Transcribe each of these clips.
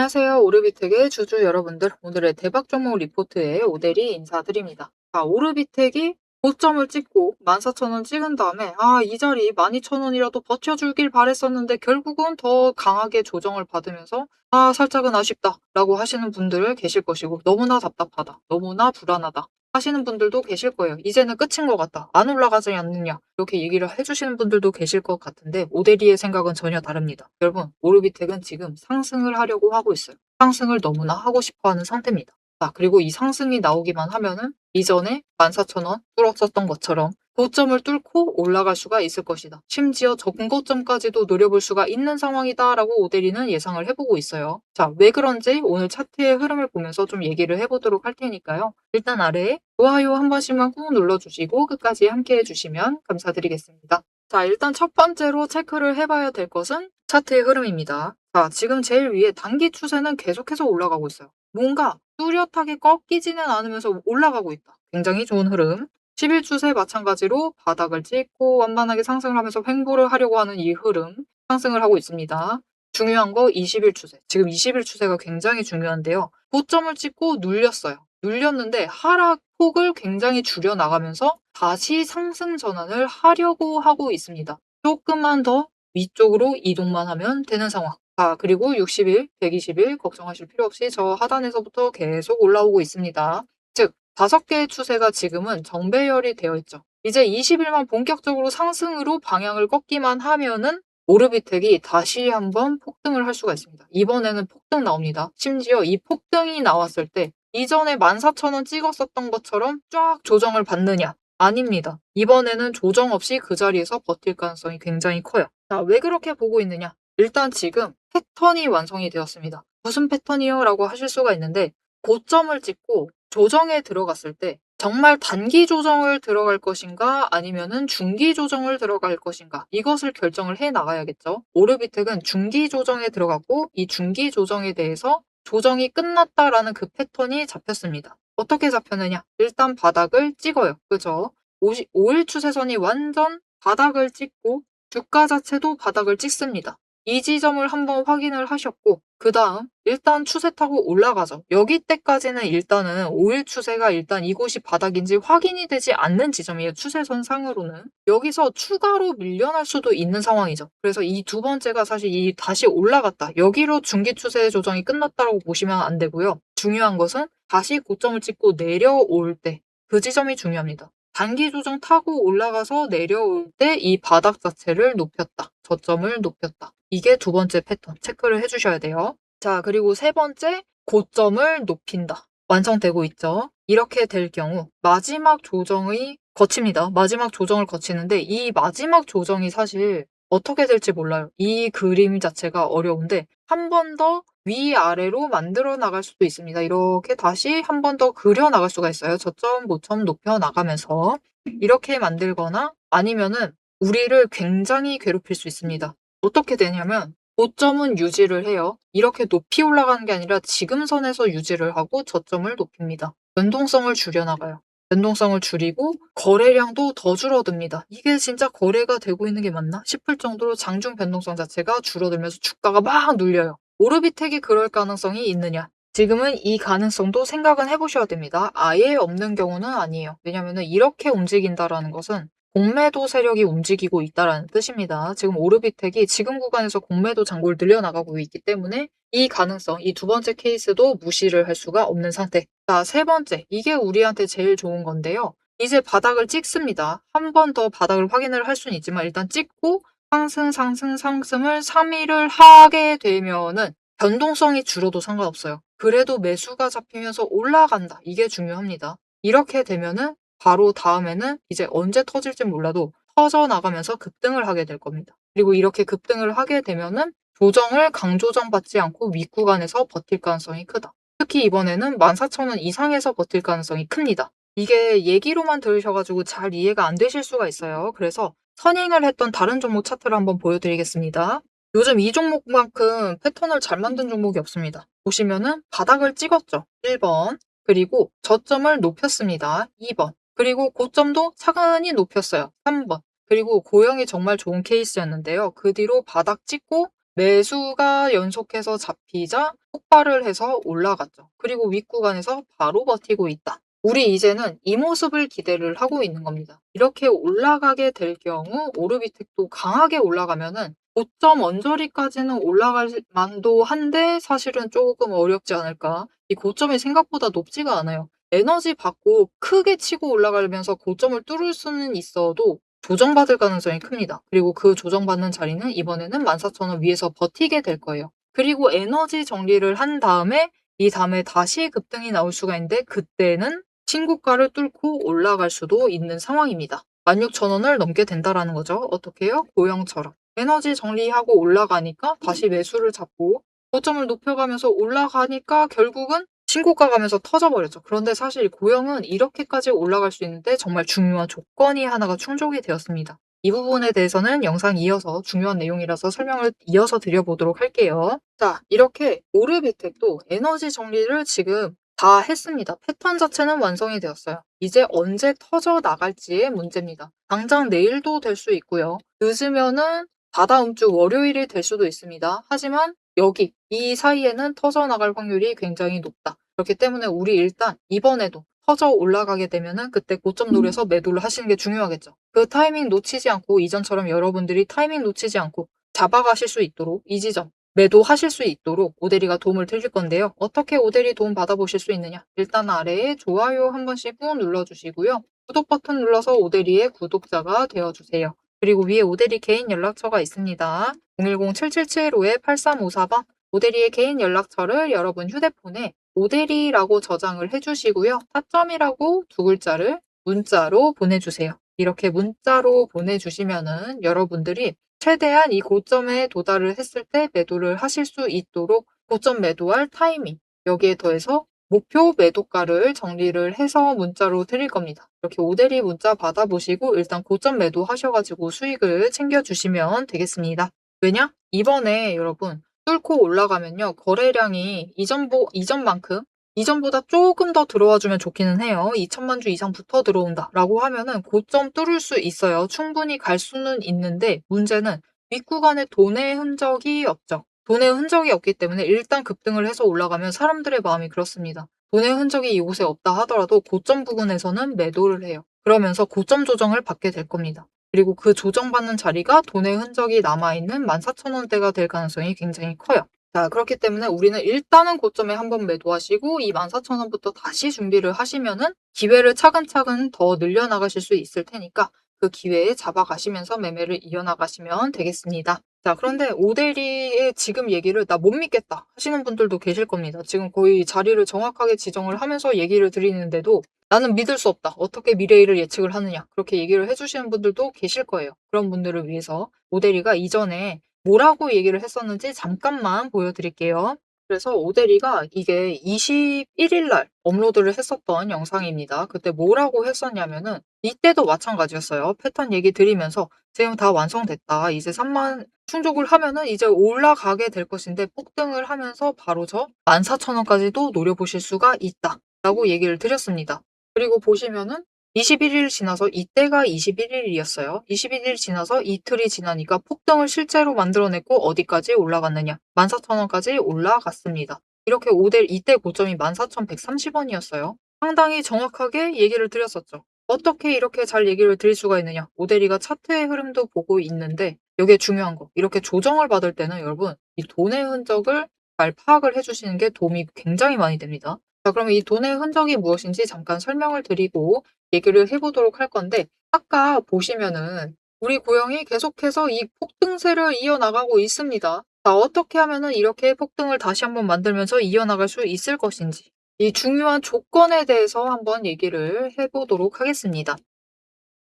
안녕하세요. 오르비텍의 주주 여러분들. 오늘의 대박 종목 리포트에 오대리 인사드립니다. 오르비텍이 고점을 찍고 14,000원 찍은 다음에 이 자리 12,000원이라도 버텨주길 바랬었는데 결국은 더 강하게 조정을 받으면서 살짝은 아쉽다 라고 하시는 분들 계실 것이고 너무나 답답하다, 너무나 불안하다 하시는 분들도 계실 거예요. 이제는 끝인 것 같다. 안 올라가지 않느냐. 이렇게 얘기를 해주시는 분들도 계실 것 같은데 오대리의 생각은 전혀 다릅니다. 여러분, 오르비텍은 지금 상승을 하려고 하고 있어요. 상승을 너무나 하고 싶어하는 상태입니다. 그리고 이 상승이 나오기만 하면은 이전에 14,000원 뚫었었던 것처럼 고점을 뚫고 올라갈 수가 있을 것이다. 심지어 전고점까지도 노려볼 수가 있는 상황이다라고 오대리는 예상을 해보고 있어요. 왜 그런지 오늘 차트의 흐름을 보면서 좀 얘기를 해보도록 할 테니까요. 일단 아래에 좋아요 한 번씩만 꾹 눌러주시고 끝까지 함께 해주시면 감사드리겠습니다. 일단 첫 번째로 체크를 해봐야 될 것은 차트의 흐름입니다. 지금 제일 위에 단기 추세는 계속해서 올라가고 있어요. 뭔가 뚜렷하게 꺾이지는 않으면서 올라가고 있다. 굉장히 좋은 흐름. 10일 추세 마찬가지로 바닥을 찍고 완만하게 상승을 하면서 횡보를 하려고 하는 이 흐름, 상승을 하고 있습니다. 중요한 거 20일 추세. 지금 20일 추세가 굉장히 중요한데요. 고점을 찍고 눌렸어요. 눌렸는데 하락폭을 굉장히 줄여나가면서 다시 상승 전환을 하려고 하고 있습니다. 조금만 더 위쪽으로 이동만 하면 되는 상황. 그리고 60일, 120일 걱정하실 필요 없이 저 하단에서부터 계속 올라오고 있습니다. 즉 5개의 추세가 지금은 정배열이 되어 있죠. 이제 20일만 본격적으로 상승으로 방향을 꺾기만 하면은 오르비텍이 다시 한번 폭등을 할 수가 있습니다. 이번에는 폭등 나옵니다. 심지어 이 폭등이 나왔을 때 이전에 14,000원 찍었었던 것처럼 쫙 조정을 받느냐? 아닙니다. 이번에는 조정 없이 그 자리에서 버틸 가능성이 굉장히 커요. 왜 그렇게 보고 있느냐? 일단 지금 패턴이 완성이 되었습니다. 무슨 패턴이요? 라고 하실 수가 있는데 고점을 찍고 조정에 들어갔을 때 정말 단기 조정을 들어갈 것인가 아니면은 중기 조정을 들어갈 것인가 이것을 결정을 해 나가야겠죠. 오르비텍은 중기 조정에 들어갔고 이 중기 조정에 대해서 조정이 끝났다라는 그 패턴이 잡혔습니다. 어떻게 잡혔느냐? 일단 바닥을 찍어요. 그죠? 5일 추세선이 완전 바닥을 찍고 주가 자체도 바닥을 찍습니다. 이 지점을 한번 확인을 하셨고 그 다음 일단 추세 타고 올라가죠. 여기 때까지는 일단은 5일 추세가 일단 이곳이 바닥인지 확인이 되지 않는 지점이에요. 추세선 상으로는. 여기서 추가로 밀려날 수도 있는 상황이죠. 그래서 이 두 번째가 사실 이 다시 올라갔다. 여기로 중기 추세 조정이 끝났다고 보시면 안 되고요. 중요한 것은 다시 고점을 찍고 내려올 때 그 지점이 중요합니다. 단기 조정 타고 올라가서 내려올 때 이 바닥 자체를 높였다. 저점을 높였다. 이게 두 번째 패턴 체크를 해주셔야 돼요. 그리고 세 번째 고점을 높인다. 완성되고 있죠. 이렇게 될 경우 마지막 조정이 거칩니다. 마지막 조정을 거치는데 이 마지막 조정이 사실 어떻게 될지 몰라요. 이 그림 자체가 어려운데 한 번 더 위아래로 만들어 나갈 수도 있습니다. 이렇게 다시 한 번 더 그려 나갈 수가 있어요. 저점, 고점 높여 나가면서 이렇게 만들거나 아니면은 우리를 굉장히 괴롭힐 수 있습니다. 어떻게 되냐면 고점은 유지를 해요. 이렇게 높이 올라가는 게 아니라 지금 선에서 유지를 하고 저점을 높입니다. 변동성을 줄여나가요. 변동성을 줄이고 거래량도 더 줄어듭니다. 이게 진짜 거래가 되고 있는 게 맞나 싶을 정도로 장중 변동성 자체가 줄어들면서 주가가 막 눌려요. 오르비텍이 그럴 가능성이 있느냐? 지금은 이 가능성도 생각은 해보셔야 됩니다. 아예 없는 경우는 아니에요. 왜냐하면 이렇게 움직인다라는 것은 공매도 세력이 움직이고 있다는 뜻입니다. 지금 오르비텍이 지금 구간에서 공매도 잔고를 늘려나가고 있기 때문에 이 가능성, 이 두 번째 케이스도 무시를 할 수가 없는 상태. 세 번째, 이게 우리한테 제일 좋은 건데요. 이제 바닥을 찍습니다. 한 번 더 바닥을 확인을 할 수는 있지만 일단 찍고 상승을 3일을 하게 되면은 변동성이 줄어도 상관없어요. 그래도 매수가 잡히면서 올라간다. 이게 중요합니다. 이렇게 되면은 바로 다음에는 이제 언제 터질지 몰라도 터져나가면서 급등을 하게 될 겁니다. 그리고 이렇게 급등을 하게 되면은 조정을 강조정 받지 않고 윗구간에서 버틸 가능성이 크다. 특히 이번에는 14,000원 이상에서 버틸 가능성이 큽니다. 이게 얘기로만 들으셔가지고 잘 이해가 안 되실 수가 있어요. 그래서 선행을 했던 다른 종목 차트를 한번 보여드리겠습니다. 요즘 이 종목만큼 패턴을 잘 만든 종목이 없습니다. 보시면은 바닥을 찍었죠. 1번. 그리고 저점을 높였습니다. 2번. 그리고 고점도 차근히 높였어요. 3번. 그리고 고영이 정말 좋은 케이스였는데요. 그 뒤로 바닥 찍고 매수가 연속해서 잡히자 폭발을 해서 올라갔죠. 그리고 윗구간에서 바로 버티고 있다. 우리 이제는 이 모습을 기대를 하고 있는 겁니다. 이렇게 올라가게 될 경우 오르비텍도 강하게 올라가면은 고점 언저리까지는 올라갈 만도 한데 사실은 조금 어렵지 않을까. 이 고점이 생각보다 높지가 않아요. 에너지 받고 크게 치고 올라가면서 고점을 뚫을 수는 있어도 조정받을 가능성이 큽니다. 그리고 그 조정받는 자리는 이번에는 14,000원 위에서 버티게 될 거예요. 그리고 에너지 정리를 한 다음에 이 다음에 다시 급등이 나올 수가 있는데 그때는 신고가를 뚫고 올라갈 수도 있는 상황입니다. 16,000원을 넘게 된다라는 거죠. 어떻게 해요? 고영처럼. 에너지 정리하고 올라가니까 다시 매수를 잡고 고점을 높여가면서 올라가니까 결국은 신고가 가면서 터져버렸죠. 그런데 사실 고영은 이렇게까지 올라갈 수 있는데 정말 중요한 조건이 하나가 충족이 되었습니다. 이 부분에 대해서는 영상 이어서 중요한 내용이라서 설명을 이어서 드려보도록 할게요. 자, 이렇게 오르비텍도 에너지 정리를 지금 다 했습니다. 패턴 자체는 완성이 되었어요. 이제 언제 터져 나갈지의 문제입니다. 당장 내일도 될 수 있고요. 늦으면은 다다음 주 월요일이 될 수도 있습니다. 하지만 여기 이 사이에는 터져 나갈 확률이 굉장히 높다. 그렇기 때문에 우리 일단 이번에도 터져 올라가게 되면은 그때 고점 노려서 매도를 하시는 게 중요하겠죠. 그 타이밍 놓치지 않고 이전처럼 여러분들이 타이밍 놓치지 않고 잡아가실 수 있도록 이 지점 매도하실 수 있도록 오대리가 도움을 드릴 건데요. 어떻게 오대리 도움 받아보실 수 있느냐? 일단 아래에 좋아요 한 번씩 꾹 눌러주시고요. 구독 버튼 눌러서 오대리의 구독자가 되어주세요. 그리고 위에 오대리 개인 연락처가 있습니다. 010-7775-8354번 오대리의 개인 연락처를 여러분 휴대폰에 오대리라고 저장을 해주시고요. 타점이라고 두 글자를 문자로 보내주세요. 이렇게 문자로 보내주시면은 여러분들이 최대한 이 고점에 도달을 했을 때 매도를 하실 수 있도록 고점 매도할 타이밍, 여기에 더해서 목표 매도가를 정리를 해서 문자로 드릴 겁니다. 이렇게 오대리 문자 받아보시고 일단 고점 매도 하셔가지고 수익을 챙겨주시면 되겠습니다. 왜냐? 이번에 여러분 뚫고 올라가면요. 거래량이 이전만큼 이전보다 조금 더 들어와 주면 좋기는 해요. 2천만 주 이상부터 들어온다라고 하면은 고점 뚫을 수 있어요. 충분히 갈 수는 있는데 문제는 윗구간에 돈의 흔적이 없죠. 돈의 흔적이 없기 때문에 일단 급등을 해서 올라가면 사람들의 마음이 그렇습니다. 돈의 흔적이 이곳에 없다 하더라도 고점 부근에서는 매도를 해요. 그러면서 고점 조정을 받게 될 겁니다. 그리고 그 조정받는 자리가 돈의 흔적이 남아있는 14,000원대가 될 가능성이 굉장히 커요. 자, 그렇기 때문에 우리는 일단은 고점에 한번 매도하시고 이 14,000원부터 다시 준비를 하시면은 기회를 차근차근 더 늘려나가실 수 있을 테니까 그 기회에 잡아가시면서 매매를 이어나가시면 되겠습니다. 자, 그런데 오대리의 지금 얘기를 나 못 믿겠다 하시는 분들도 계실 겁니다. 지금 거의 자리를 정확하게 지정을 하면서 얘기를 드리는데도 나는 믿을 수 없다. 어떻게 미래일을 예측을 하느냐. 그렇게 얘기를 해주시는 분들도 계실 거예요. 그런 분들을 위해서 오대리가 이전에 뭐라고 얘기를 했었는지 잠깐만 보여드릴게요. 그래서 오대리가 이게 21일 날 업로드를 했었던 영상입니다. 그때 뭐라고 했었냐면은 이때도 마찬가지였어요. 패턴 얘기 드리면서 지금 다 완성됐다. 이제 3만 충족을 하면은 이제 올라가게 될 것인데 폭등을 하면서 바로 저 14,000원까지도 노려보실 수가 있다. 라고 얘기를 드렸습니다. 그리고 보시면은 21일 지나서 이때가 21일이었어요. 21일 지나서 이틀이 지나니까 폭등을 실제로 만들어냈고 어디까지 올라갔느냐. 14,000원까지 올라갔습니다. 이렇게 이때 고점이 14,130원이었어요. 상당히 정확하게 얘기를 드렸었죠. 어떻게 이렇게 잘 얘기를 드릴 수가 있느냐. 오대리가 차트의 흐름도 보고 있는데 여기에 중요한 거. 이렇게 조정을 받을 때는 여러분 이 돈의 흔적을 잘 파악을 해주시는 게 도움이 굉장히 많이 됩니다. 자, 그러면 이 돈의 흔적이 무엇인지 잠깐 설명을 드리고 얘기를 해보도록 할 건데 아까 보시면은 우리 고영이 계속해서 이 폭등세를 이어나가고 있습니다. 자, 어떻게 하면은 이렇게 폭등을 다시 한번 만들면서 이어나갈 수 있을 것인지 이 중요한 조건에 대해서 한번 얘기를 해보도록 하겠습니다.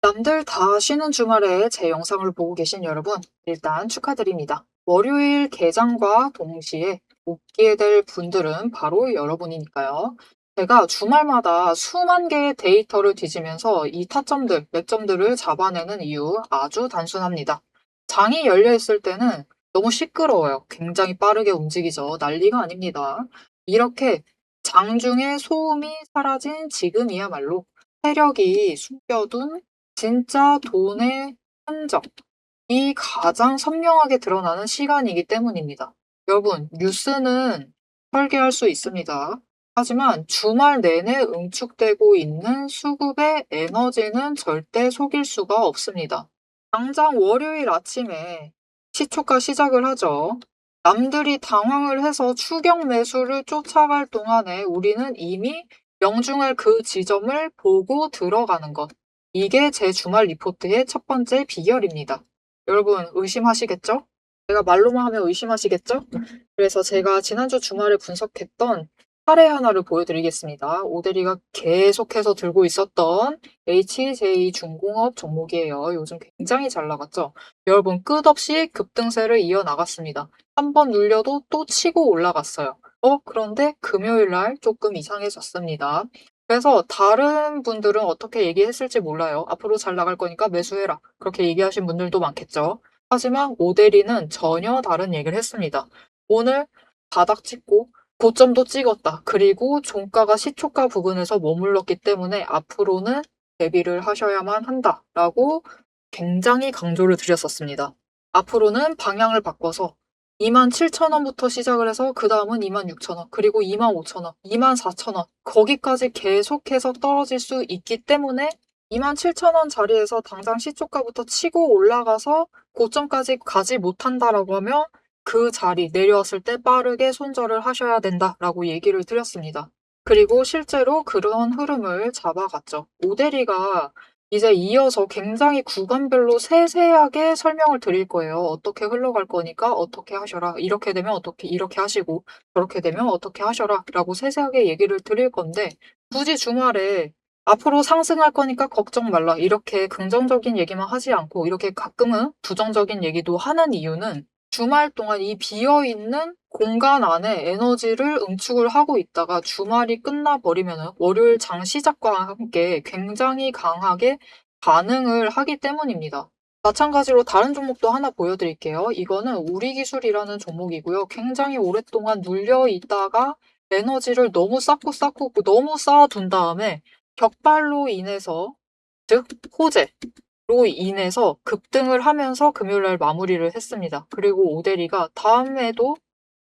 남들 다 쉬는 주말에 제 영상을 보고 계신 여러분, 일단 축하드립니다. 월요일 개장과 동시에 웃게 될 분들은 바로 여러분이니까요. 제가 주말마다 수만 개의 데이터를 뒤지면서 이 타점들, 매점들을 잡아내는 이유 아주 단순합니다. 장이 열려 있을 때는 너무 시끄러워요. 굉장히 빠르게 움직이죠. 난리가 아닙니다. 이렇게 장중에 소음이 사라진 지금이야말로 세력이 숨겨둔 진짜 돈의 흔적, 이 가장 선명하게 드러나는 시간이기 때문입니다. 여러분, 뉴스는 설계할 수 있습니다. 하지만 주말 내내 응축되고 있는 수급의 에너지는 절대 속일 수가 없습니다. 당장 월요일 아침에 시초가 시작을 하죠. 남들이 당황을 해서 추격 매수를 쫓아갈 동안에 우리는 이미 명중할 그 지점을 보고 들어가는 것. 이게 제 주말 리포트의 첫 번째 비결입니다. 여러분 의심하시겠죠? 제가 말로만 하면 의심하시겠죠? 그래서 제가 지난주 주말에 분석했던 사례 하나를 보여드리겠습니다. 오대리가 계속해서 들고 있었던 HJ중공업 종목이에요. 요즘 굉장히 잘 나갔죠? 여러분 끝없이 급등세를 이어나갔습니다. 한 번 눌려도 또 치고 올라갔어요. 그런데 금요일 날 조금 이상해졌습니다. 그래서 다른 분들은 어떻게 얘기했을지 몰라요. 앞으로 잘 나갈 거니까 매수해라. 그렇게 얘기하신 분들도 많겠죠. 하지만 오대리는 전혀 다른 얘기를 했습니다. 오늘 바닥 찍고 고점도 찍었다. 그리고 종가가 시초가 부근에서 머물렀기 때문에 앞으로는 대비를 하셔야만 한다라고 굉장히 강조를 드렸었습니다. 앞으로는 방향을 바꿔서 27,000원부터 시작을 해서 그 다음은 26,000원, 그리고 25,000원, 24,000원 거기까지 계속해서 떨어질 수 있기 때문에 27,000원 자리에서 당장 시초가부터 치고 올라가서 고점까지 가지 못한다라고 하면 그 자리 내려왔을 때 빠르게 손절을 하셔야 된다라고 얘기를 드렸습니다. 그리고 실제로 그런 흐름을 잡아갔죠. 오대리가 이제 이어서 굉장히 구간별로 세세하게 설명을 드릴 거예요. 어떻게 흘러갈 거니까 어떻게 하셔라. 이렇게 되면 어떻게 이렇게 하시고 저렇게 되면 어떻게 하셔라 라고 세세하게 얘기를 드릴 건데 굳이 주말에 앞으로 상승할 거니까 걱정 말라. 이렇게 긍정적인 얘기만 하지 않고 이렇게 가끔은 부정적인 얘기도 하는 이유는 주말 동안 이 비어있는 공간 안에 에너지를 응축을 하고 있다가 주말이 끝나버리면 월요일 장 시작과 함께 굉장히 강하게 반응을 하기 때문입니다. 마찬가지로 다른 종목도 하나 보여드릴게요. 이거는 우리기술이라는 종목이고요. 굉장히 오랫동안 눌려 있다가 에너지를 너무 쌓고 너무 쌓아둔 다음에 격발로 인해서 즉 호재로 인해서 급등을 하면서 금요일날 마무리를 했습니다. 그리고 오대리가 다음에도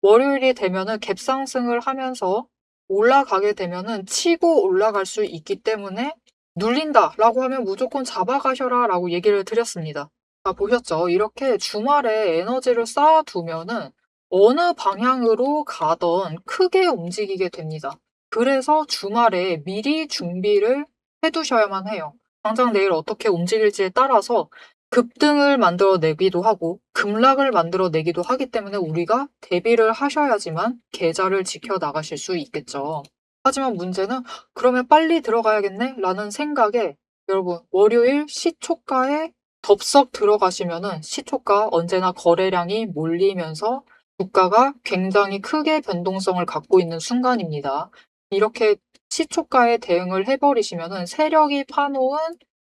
월요일이 되면은 갭상승을 하면서 올라가게 되면은 치고 올라갈 수 있기 때문에 눌린다라고 하면 무조건 잡아가셔라라고 얘기를 드렸습니다. 보셨죠? 이렇게 주말에 에너지를 쌓아두면은 어느 방향으로 가던 크게 움직이게 됩니다. 그래서 주말에 미리 준비를 해두셔야만 해요. 당장 내일 어떻게 움직일지에 따라서 급등을 만들어내기도 하고 급락을 만들어내기도 하기 때문에 우리가 대비를 하셔야지만 계좌를 지켜나가실 수 있겠죠. 하지만 문제는 그러면 빨리 들어가야겠네? 라는 생각에 여러분 월요일 시초가에 덥석 들어가시면은 시초가 언제나 거래량이 몰리면서 주가가 굉장히 크게 변동성을 갖고 있는 순간입니다. 이렇게 시초가에 대응을 해버리시면은 세력이 파놓은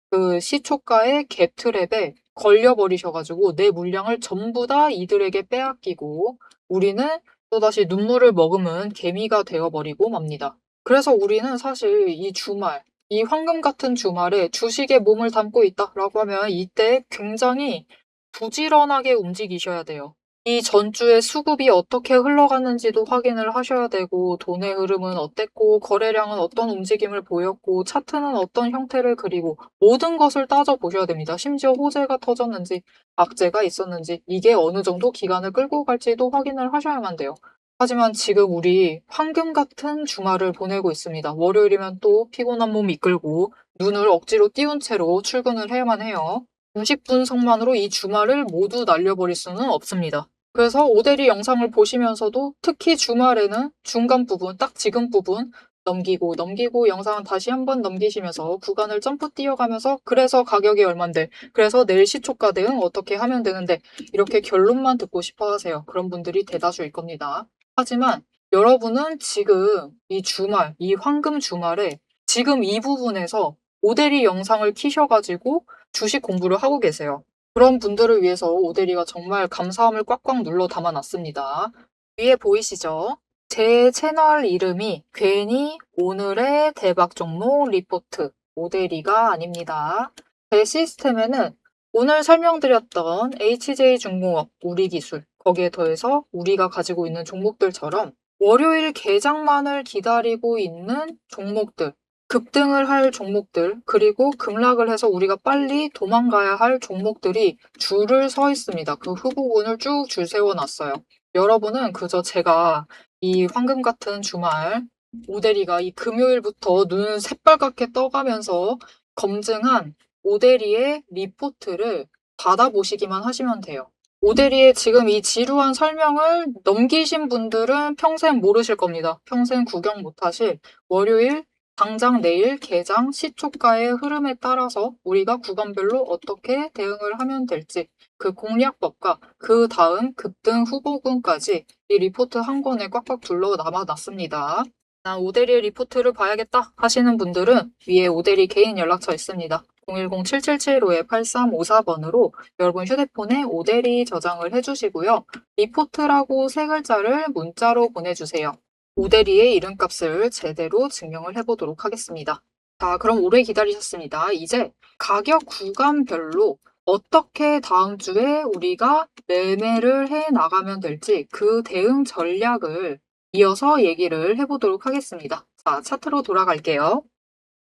그 시초가의 갭 트랩에 걸려버리셔가지고 내 물량을 전부 다 이들에게 빼앗기고 우리는 또다시 눈물을 머금은 개미가 되어버리고 맙니다. 그래서 우리는 사실 이 주말, 이 황금 같은 주말에 주식에 몸을 담고 있다라고 하면 이때 굉장히 부지런하게 움직이셔야 돼요. 이 전주의 수급이 어떻게 흘러갔는지도 확인을 하셔야 되고 돈의 흐름은 어땠고 거래량은 어떤 움직임을 보였고 차트는 어떤 형태를 그리고 모든 것을 따져보셔야 됩니다. 심지어 호재가 터졌는지 악재가 있었는지 이게 어느 정도 기간을 끌고 갈지도 확인을 하셔야만 돼요. 하지만 지금 우리 황금 같은 주말을 보내고 있습니다. 월요일이면 또 피곤한 몸 이끌고 눈을 억지로 띄운 채로 출근을 해야만 해요. 90분석만으로 이 주말을 모두 날려버릴 수는 없습니다. 그래서 오대리 영상을 보시면서도 특히 주말에는 중간 부분, 딱 지금 부분 넘기고 영상은 다시 한번 넘기시면서 구간을 점프 뛰어가면서 그래서 가격이 얼만데 그래서 내일 시초가 대응 어떻게 하면 되는데 이렇게 결론만 듣고 싶어 하세요. 그런 분들이 대다수일 겁니다. 하지만 여러분은 지금 이 주말, 이 황금 주말에 지금 이 부분에서 오대리 영상을 키셔가지고 주식 공부를 하고 계세요. 그런 분들을 위해서 오대리가 정말 감사함을 꽉꽉 눌러 담아놨습니다. 위에 보이시죠? 제 채널 이름이 괜히 오늘의 대박 종목 리포트 오대리가 아닙니다. 제 시스템에는 오늘 설명드렸던 HJ중공업, 우리기술, 거기에 더해서 우리가 가지고 있는 종목들처럼 월요일 개장만을 기다리고 있는 종목들, 급등을 할 종목들, 그리고 급락을 해서 우리가 빨리 도망가야 할 종목들이 줄을 서 있습니다. 그 후보군을 쭉 줄 세워놨어요. 여러분은 그저 제가 이 황금 같은 주말 오대리가 이 금요일부터 눈 새빨갛게 떠가면서 검증한 오대리의 리포트를 받아보시기만 하시면 돼요. 오대리의 지금 이 지루한 설명을 넘기신 분들은 평생 모르실 겁니다. 평생 구경 못하실 월요일 당장 내일 개장 시초가의 흐름에 따라서 우리가 구간별로 어떻게 대응을 하면 될지 그 공략법과 그 다음 급등 후보군까지 이 리포트 한 권에 꽉꽉 둘러 남아놨습니다. 나 오대리의 리포트를 봐야겠다 하시는 분들은 위에 오대리 개인 연락처 있습니다. 010-7775-8354번으로 여러분 휴대폰에 오대리 저장을 해주시고요. 리포트라고 세 글자를 문자로 보내주세요. 오대리의 이름값을 제대로 증명을 해보도록 하겠습니다. 자, 그럼 오래 기다리셨습니다. 이제 가격 구간별로 어떻게 다음 주에 우리가 매매를 해 나가면 될지 그 대응 전략을 이어서 얘기를 해보도록 하겠습니다. 자, 차트로 돌아갈게요.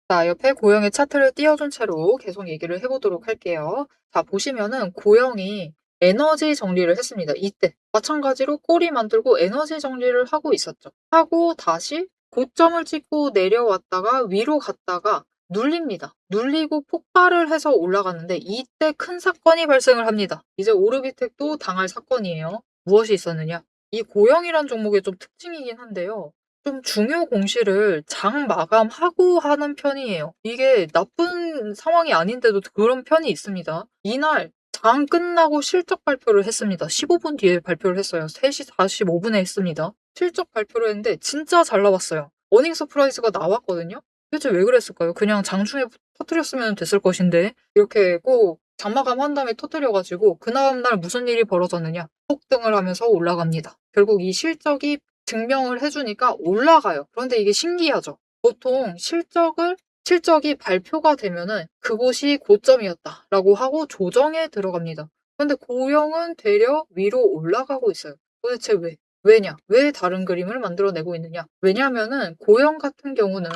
자, 옆에 고영의 차트를 띄워준 채로 계속 얘기를 해보도록 할게요. 자, 보시면은 고영이 에너지 정리를 했습니다. 이때 마찬가지로 꼬리 만들고 에너지 정리를 하고 있었죠. 하고 다시 고점을 찍고 내려왔다가 위로 갔다가 눌립니다. 눌리고 폭발을 해서 올라갔는데 이때 큰 사건이 발생을 합니다. 이제 오르비텍도 당할 사건이에요. 무엇이 있었느냐? 이 고영이란 종목의 좀 특징이긴 한데요. 좀 중요 공시를 장 마감하고 하는 편이에요. 이게 나쁜 상황이 아닌데도 그런 편이 있습니다. 이날 장 끝나고 실적 발표를 했습니다. 15분 뒤에 발표를 했어요. 3시 45분에 했습니다. 실적 발표를 했는데 진짜 잘 나왔어요. 어닝 서프라이즈가 나왔거든요. 대체 왜 그랬을까요? 그냥 장중에 터뜨렸으면 됐을 것인데 이렇게 꼭 장마감 한 다음에 터뜨려가지고 그 다음날 무슨 일이 벌어졌느냐? 폭등을 하면서 올라갑니다. 결국 이 실적이 증명을 해주니까 올라가요. 그런데 이게 신기하죠. 보통 실적이 발표가 되면은 그곳이 고점이었다라고 하고 조정에 들어갑니다. 근데 고영은 되려 위로 올라가고 있어요. 도대체 왜? 왜냐? 왜 다른 그림을 만들어내고 있느냐? 왜냐면은 고영 같은 경우는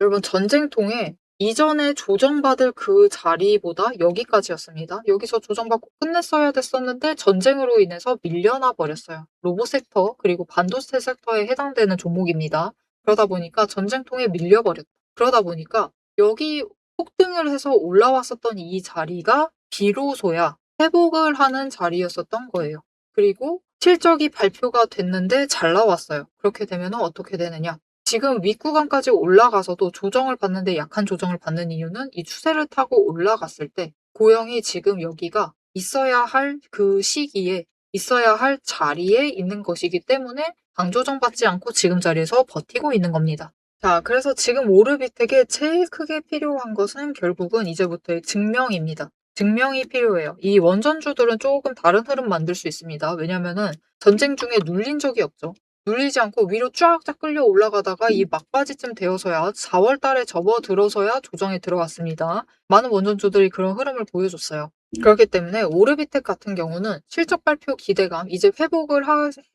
여러분 전쟁통에 이전에 조정받을 그 자리보다 여기까지였습니다. 여기서 조정받고 끝냈어야 됐었는데 전쟁으로 인해서 밀려나 버렸어요. 로봇 섹터 그리고 반도체 섹터에 해당되는 종목입니다. 그러다 보니까 전쟁통에 밀려버렸다. 그러다 보니까 여기 폭등을 해서 올라왔었던 이 자리가 비로소야 회복을 하는 자리였었던 거예요. 그리고 실적이 발표가 됐는데 잘 나왔어요. 그렇게 되면 어떻게 되느냐? 지금 윗구간까지 올라가서도 조정을 받는데 약한 조정을 받는 이유는 이 추세를 타고 올라갔을 때 고영이 지금 여기가 있어야 할 그 시기에 있어야 할 자리에 있는 것이기 때문에 강조정 받지 않고 지금 자리에서 버티고 있는 겁니다. 자, 그래서 지금 오르비텍에 제일 크게 필요한 것은 결국은 이제부터의 증명입니다. 증명이 필요해요. 이 원전주들은 조금 다른 흐름 만들 수 있습니다. 왜냐면은 전쟁 중에 눌린 적이 없죠. 눌리지 않고 위로 쫙쫙 끌려 올라가다가 이 막바지쯤 되어서야 4월 달에 접어들어서야 조정에 들어갔습니다. 많은 원전주들이 그런 흐름을 보여줬어요. 그렇기 때문에 오르비텍 같은 경우는 실적 발표 기대감, 이제 회복을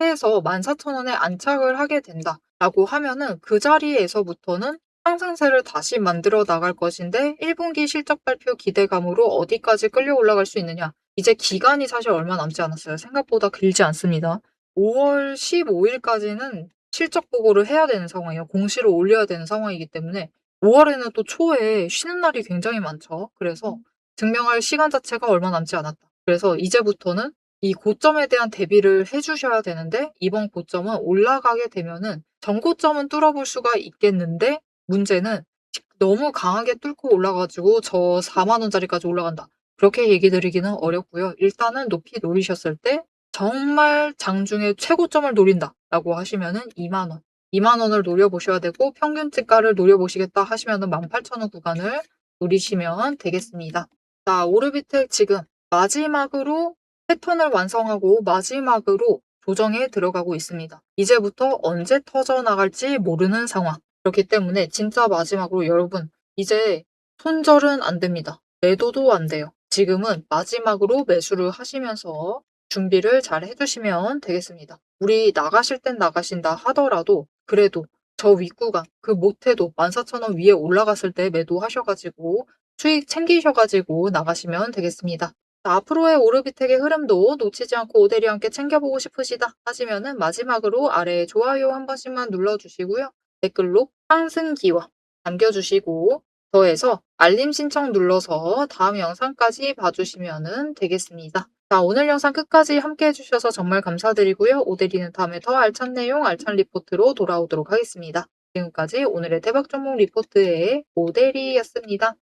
해서 14,000원에 안착을 하게 된다라고 하면은 그 자리에서부터는 상승세를 다시 만들어 나갈 것인데 1분기 실적 발표 기대감으로 어디까지 끌려 올라갈 수 있느냐. 이제 기간이 사실 얼마 남지 않았어요. 생각보다 길지 않습니다. 5월 15일까지는 실적 보고를 해야 되는 상황이에요. 공시를 올려야 되는 상황이기 때문에 5월에는 또 초에 쉬는 날이 굉장히 많죠. 그래서 증명할 시간 자체가 얼마 남지 않았다. 그래서 이제부터는 이 고점에 대한 대비를 해주셔야 되는데 이번 고점은 올라가게 되면은 전고점은 뚫어볼 수가 있겠는데 문제는 너무 강하게 뚫고 올라가지고 저 4만 원짜리까지 올라간다. 그렇게 얘기 드리기는 어렵고요. 일단은 높이 노리셨을 때 정말 장중에 최고점을 노린다라고 하시면은 2만 원. 2만 원을 노려보셔야 되고 평균치가를 노려보시겠다 하시면은 18,000원 구간을 노리시면 되겠습니다. 자, 오르비텍 지금 마지막으로 패턴을 완성하고 마지막으로 조정에 들어가고 있습니다. 이제부터 언제 터져나갈지 모르는 상황. 그렇기 때문에 진짜 마지막으로 여러분 이제 손절은 안 됩니다. 매도도 안 돼요. 지금은 마지막으로 매수를 하시면서 준비를 잘 해주시면 되겠습니다. 우리 나가실 땐 나가신다 하더라도 그래도 저 윗구간 그 못해도 14,000원 위에 올라갔을 때 매도하셔가지고 수익 챙기셔가지고 나가시면 되겠습니다. 자, 앞으로의 오르비텍의 흐름도 놓치지 않고 오대리 함께 챙겨보고 싶으시다 하시면은 마지막으로 아래에 좋아요 한 번씩만 눌러주시고요. 댓글로 상승기와 남겨주시고 더해서 알림 신청 눌러서 다음 영상까지 봐주시면 되겠습니다. 자, 오늘 영상 끝까지 함께 해주셔서 정말 감사드리고요. 오대리는 다음에 더 알찬 내용, 알찬 리포트로 돌아오도록 하겠습니다. 지금까지 오늘의 대박 종목 리포트의 오대리였습니다.